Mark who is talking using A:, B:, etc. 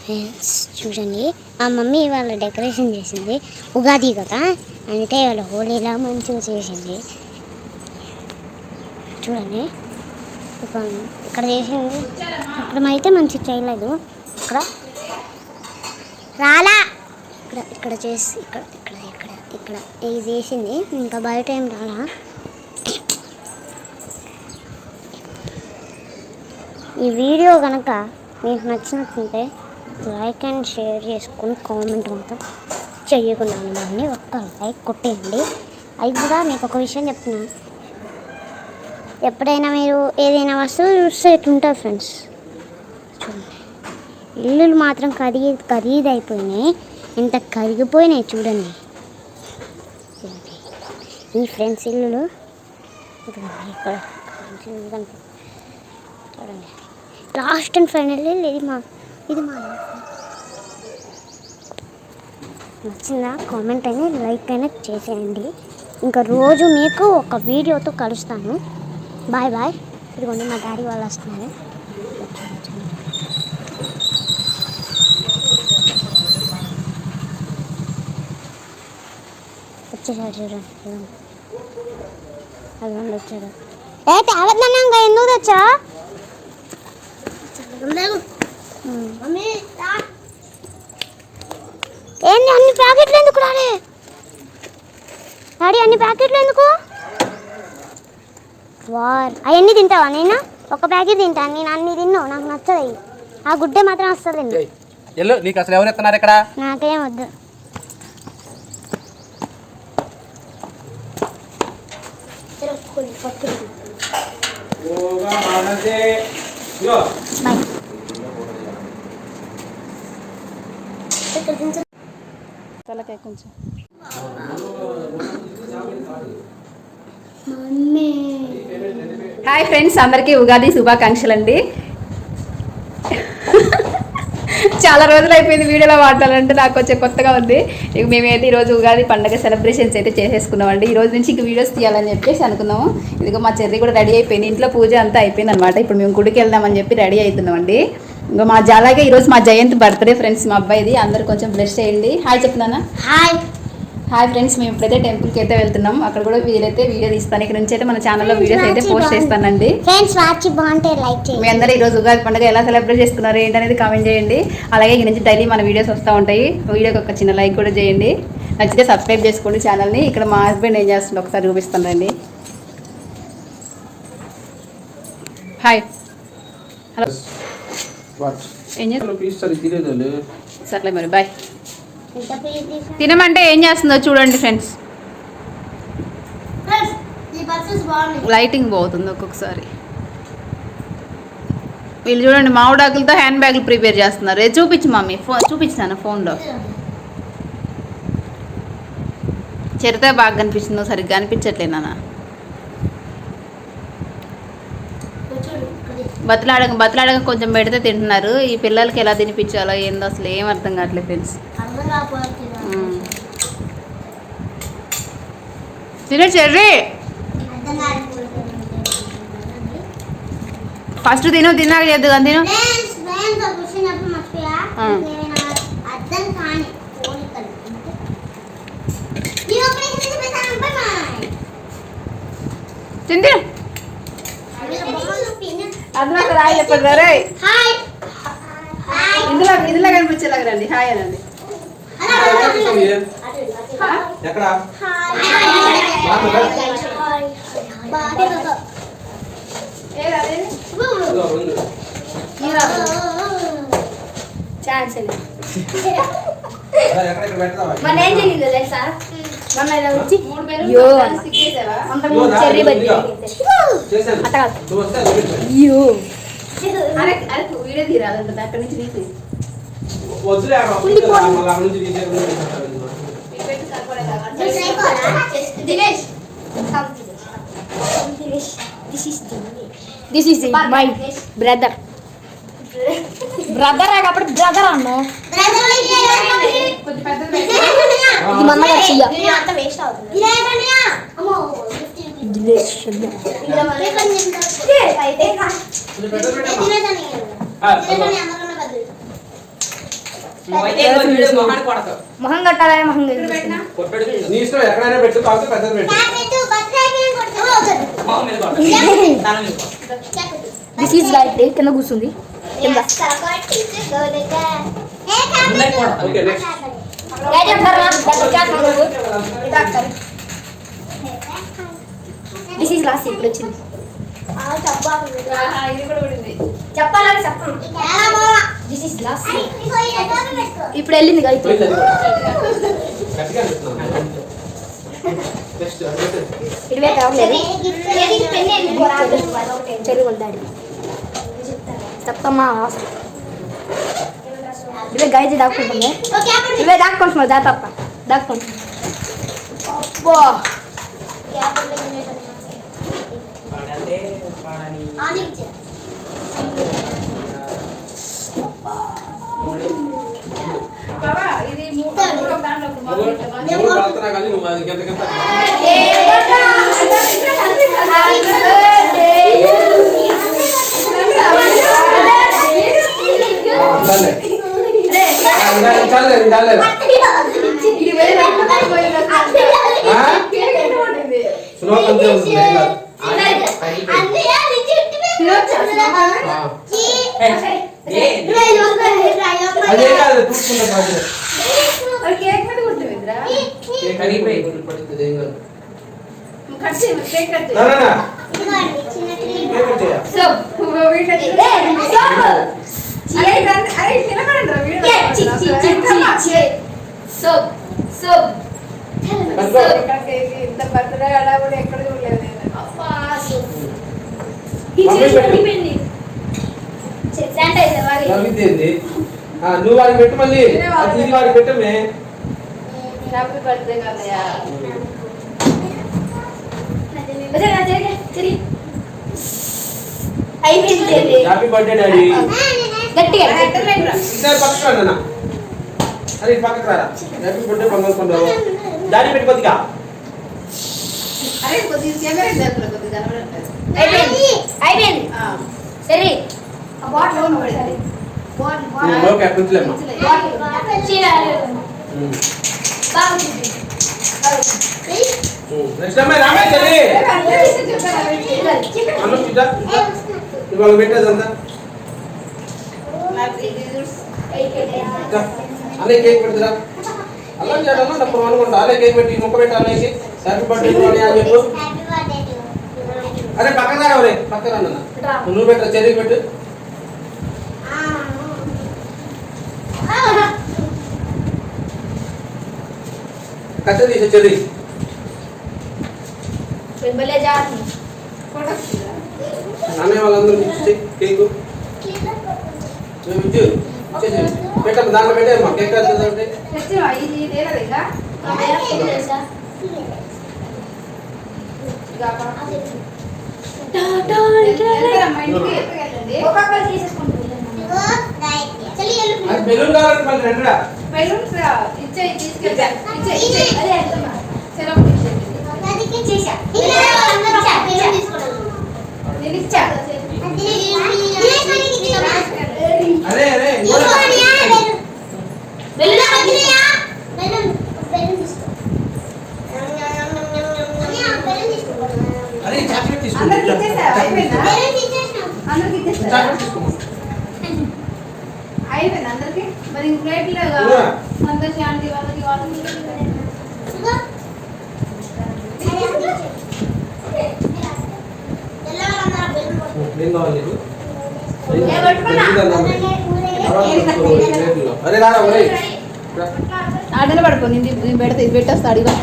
A: Friends చూడండి, మా mummy ఇవాళ డెకరేషన్ చేసింది. ఉగాది కదా, అందుకే ఇవాళ హోలీలా మంచిగా చేసింది. చూడండి ఇక్కడ చేసింది. ఇక్కడ అయితే మంచిగా చేయలేదు. ఇక్కడ రాలా, ఇక్కడ చేసి ఇక్కడ ఇక్కడ ఇక్కడ ఇక్కడ ఇది చేసింది. ఇంకా బయట ఏం రాలా. ఈ వీడియో కనుక మీకు నచ్చినట్టుంటే లైక్ అండ్ షేర్ చేసుకుని కామెంట్ మాత్రం చేయకుండా ఉండండి. ఒక్క లైక్ కొట్టేయండి. అది కూడా మీకు ఒక విషయం చెప్తున్నాను, ఎప్పుడైనా మీరు ఏదైనా వస్తువు చూస్తే ఎట్లుంటుంది ఫ్రెండ్స్. చూడండి, ఇల్లులు మాత్రం ఖరీదైపోయినాయి. ఎంత కరిగిపోయినాయి చూడండి. ఈ ఫ్రెండ్స్ ఇల్లులు ఇక్కడ చూడండి. లాస్ట్ అండ్ ఫైనల్ ఇది మా నచ్చిందా కామెంట్ అయినా లైక్ అయినా చేసేయండి. ఇంకా రోజు మీకు ఒక వీడియోతో కలుస్తాను. Bye bye. ఇదిగోండి మా డాడీ వాళ్ళు వస్తున్నారు. వచ్చేసారు చూడండి. అదిగోండి వచ్చాడు. తేవద్దన్నా ఇంకా ఎందుకు తెచ్చా? ఏంది అన్ని ప్యాకెట్లు ఎందుకు రాలే డాడీ? అన్ని ప్యాకెట్లు ఎందుకు? అవన్నీ తింటావా? నేను ఒక ప్యాకెట్ తింటాను. నేను అన్ని తిన్నావు, నాకు నచ్చదు. ఆ గుడ్డే మాత్రం వస్తుంది.
B: నీకు అసలు ఎవరు ఎత్తున్నారు ఇక్కడ?
A: నాకేం వద్దు.
C: తలకాయ కొంచెం హాయ్ ఫ్రెండ్స్, అందరికీ ఉగాది శుభాకాంక్షలు అండి. చాలా రోజులు అయిపోయింది వీడియోలో మాట్లాడాలంటే, నాకు కొంచెం కొత్తగా ఉంది. ఇక మేమైతే ఈరోజు ఉగాది పండుగ సెలబ్రేషన్స్ అయితే చేసేసుకున్నామండి. ఈ రోజు నుంచి ఇంక వీడియోస్ తీయాలని చెప్పేసి అనుకున్నాము. ఇదిగో మా చెర్రీ కూడా రెడీ అయిపోయింది. ఇంట్లో పూజ అంతా అయిపోయింది అనమాట. ఇప్పుడు మేము గుడికి వెళ్దామని చెప్పి రెడీ అవుతున్నామండి. ఇంకా అలాగే ఈరోజు మా జయంత్ బర్త్డే ఫ్రెండ్స్, మా అబ్బాయిది. అందరూ కొంచెం బ్లెస్ చేయండి. హాయ్ చెప్తున్నానా? హాయ్ ఫ్రెండ్స్, మేము ఇప్పుడైతే టెంపుల్కి అయితే వెళ్తున్నాం. అక్కడ కూడా వీలైతే వీడియో తీస్తాను. ఇక్కడ నుంచి అయితే మన ఛానల్లో వీడియోస్ అయితే పోస్ట్ చేస్తానండి. మీ అందరూ ఈరోజు ఉగాది పండుగ ఎలా సెలబ్రేట్ చేస్తున్నారు ఏంటనేది కామెంట్ చేయండి. అలాగే ఇక్కడ నుంచి డైలీ మన వీడియోస్ వస్తూ ఉంటాయి. వీడియోకి ఒక చిన్న లైక్ కూడా చేయండి. నచ్చితే సబ్స్క్రైబ్ చేసుకోండి ఛానల్ని. ఇక్కడ మా హస్బెండ్ ఏం చేస్తుండో ఒకసారి చూపిస్తానండి. Hi, hello. ఏం చేస్తారు? సర్లే మరి, బాయ్. తినమంటే ఏం చేస్తుందో చూడండి ఫ్రెండ్స్. లైటింగ్ పోతుంది ఒక్కొక్కసారి. వీళ్ళు చూడండి మామిడాకులతో హ్యాండ్ బ్యాగులు ప్రిపేర్ చేస్తున్నారు. చూపించు మమ్మీ, చూపించాను ఫోన్లో. చరిత్ర బాగా కనిపిస్తుందో సరిగ్గా అనిపించట్లే నాన్న. బతలాడక కొంచెం పెడితే తింటున్నారు. ఈ పిల్లలకి ఎలా తినిపించాలో ఏందో అసలు ఏం అర్థం కావట్లేదు ఫ్రెండ్స్. తినే చెర్రీ, ఫస్ట్ తిన్నాక చేద్దు కానీ తిను. తింది అందులో రాయి చెప్పండి. రే ఇందులో కనిపించేలాగా రండి. హాయ్ అనండి. వీడియో తీరాలంటే అక్కడి నుంచి తీసి దిస్ ఈస్ మై బ్రదర్. కాబట్టి బ్రదర్ అన్న ఇది మన
A: మొహం కట్టాలని మొహం
B: నీ ఇష్టం ఎక్కడైనా పెట్టు కాకపోతే పెద్దది పెట్టు.
A: దిస్ ఈజ్ లైట్ కింద కూర్చుంది కింద
B: okay next.
A: This is lost ఇప్పుడు వచ్చింది
C: ఇది కూడా పడింది.
A: చెప్పాలని చెప్పను దిస్ ఈజ్ లాస్ట్ ఇప్పుడు వెళ్ళింది కదా ఇప్పుడు
B: పోయింది అది కూడా. గట్టిగా అనిపిస్తున్నాను. Next next.
A: ఇటువే కావట్లేదు చెరువు డాడీ చెప్తామా ఇవే గైజ్ దాక్కుంటుంది ఇవే దాక్కుంటున్నావు జాతప్ప దాక్కుంటు
C: బాబా, ఇది మూడో దాంట్లో ఒక మొదలు పెట్టు.
B: మూడు పడుతున్నా కానీ నువ్వు అది గంట గంట. చాలే. చాలే చాలే.
C: ఇది వేరే దాంట్లో పోయింది అసలు. కేక్ ఎక్కడ పడింది?
B: సులభ అంతే ఉంటుంది ఏం కాదు. అదే కాదు చూసుకుంటా బాధ్యత.
C: మరి కేక్ మీద కొట్టిందిరా.
B: కేక్ అడిగిపోయి పడుతుంది ఏం కాదు.
C: నువ్వు కట్ చేయి, మరి కేక్ కట్ చేయి.
B: నానా కేక్ కట్ చేయ.
C: అరే ఇదంతా- అరే ఇది తినకూడదురా, వీడియో
B: కట్టుకో.
C: ఇంత బర్త్డే అలా కూడా ఎక్కడ చూడలేదు నేను.
B: మమ్మీ పెట్టు. నవ్వింది ఏంది? నువ్వు వాడికి పెట్టు మళ్ళీ అది ఇది వాడికి పెట్టమే.
C: Happy birthday Kannayya.
B: Happy birthday daddy.
A: గట్టిగా
B: ఇద్దరు పక్కకు రా నాన్న. అరే ఇటు పక్కకు రారా. Happy birthday పంగొట్టుకుంటావు. డాడీ పెట్టి కొద్దిగా.
C: అరే కొద్దిగా కెమెరా దగ్గర కొద్దిగా కనబడట్లేదు.
A: అయిపోయింది
C: ఆ.
A: సరే
C: ఆ బాటిల్ ఓన్ పడింది.
B: ఓకే అక్కడ ఉంచలేమ్మా. నెక్స్ట్ అమ్మాయి రామే చెల్లి. అన్నం ఇట్లా ఇవాళ పెట్టేదంతా అనే కేక్ పెడుతురా. అలా చేయడం తప్ప అనుకుంటా. అనే కేక్ పెట్టి ముక్క పెట్టి అన్నయ్యకి హ్యాపీ బర్త్డే అని చెప్పు. అరే పక్కన రా రే పక్కన రా నాన్న. నువ్వు పెట్టరా చెల్లికి పెట్టు. కచ్చ తీసే చెల్లి. అన్నయ్య వాళ్ళందరూ ఇచ్చి కేకు మేము ఇచ్చి ఇచ్చేసి పెట్టమ్మా దాంట్లో పెట్టేమ్మా కేక్ అంటే
C: తెచ్చివా? ఇది లేదది ఇంకా? వెళ్తారమ్మా ఇంటికి, ఎక్కడికి వెళ్ళండి?
B: అది బెలూన్ కావాలంటే మళ్ళీ రెండురా.
C: బెలూన్స్ ఇచ్చేయి, తీసుకెళ్తా. ఇచ్చేయి. అదే వెళ్తున్నా. సెలవు తీసేయండి. నేను ఇచ్చా.
B: అరే అరే అరే చాక్లెట్ తీసుకో.
C: అందరికి ఇచ్చేసావా? అయిపోయిందా? అందరికి ఇచ్చేసావా?
B: చాక్లెట్ తీసుకో.
C: అయిపోయింది అందరికి. మరి ఇంక ప్లేట్లో
B: ఇవ్వరా?
C: సంతోష్ ఆంటీ వాళ్ళకి వాళ్ళకి
B: ఏం కావాలి నీకు?
A: నేను పట్టుకున్నా.
B: అరే రారా ఒరే.
C: ఆటలు పడుకో, నేను పెడతా, ఇది పెట్టేస్తా అడిగా.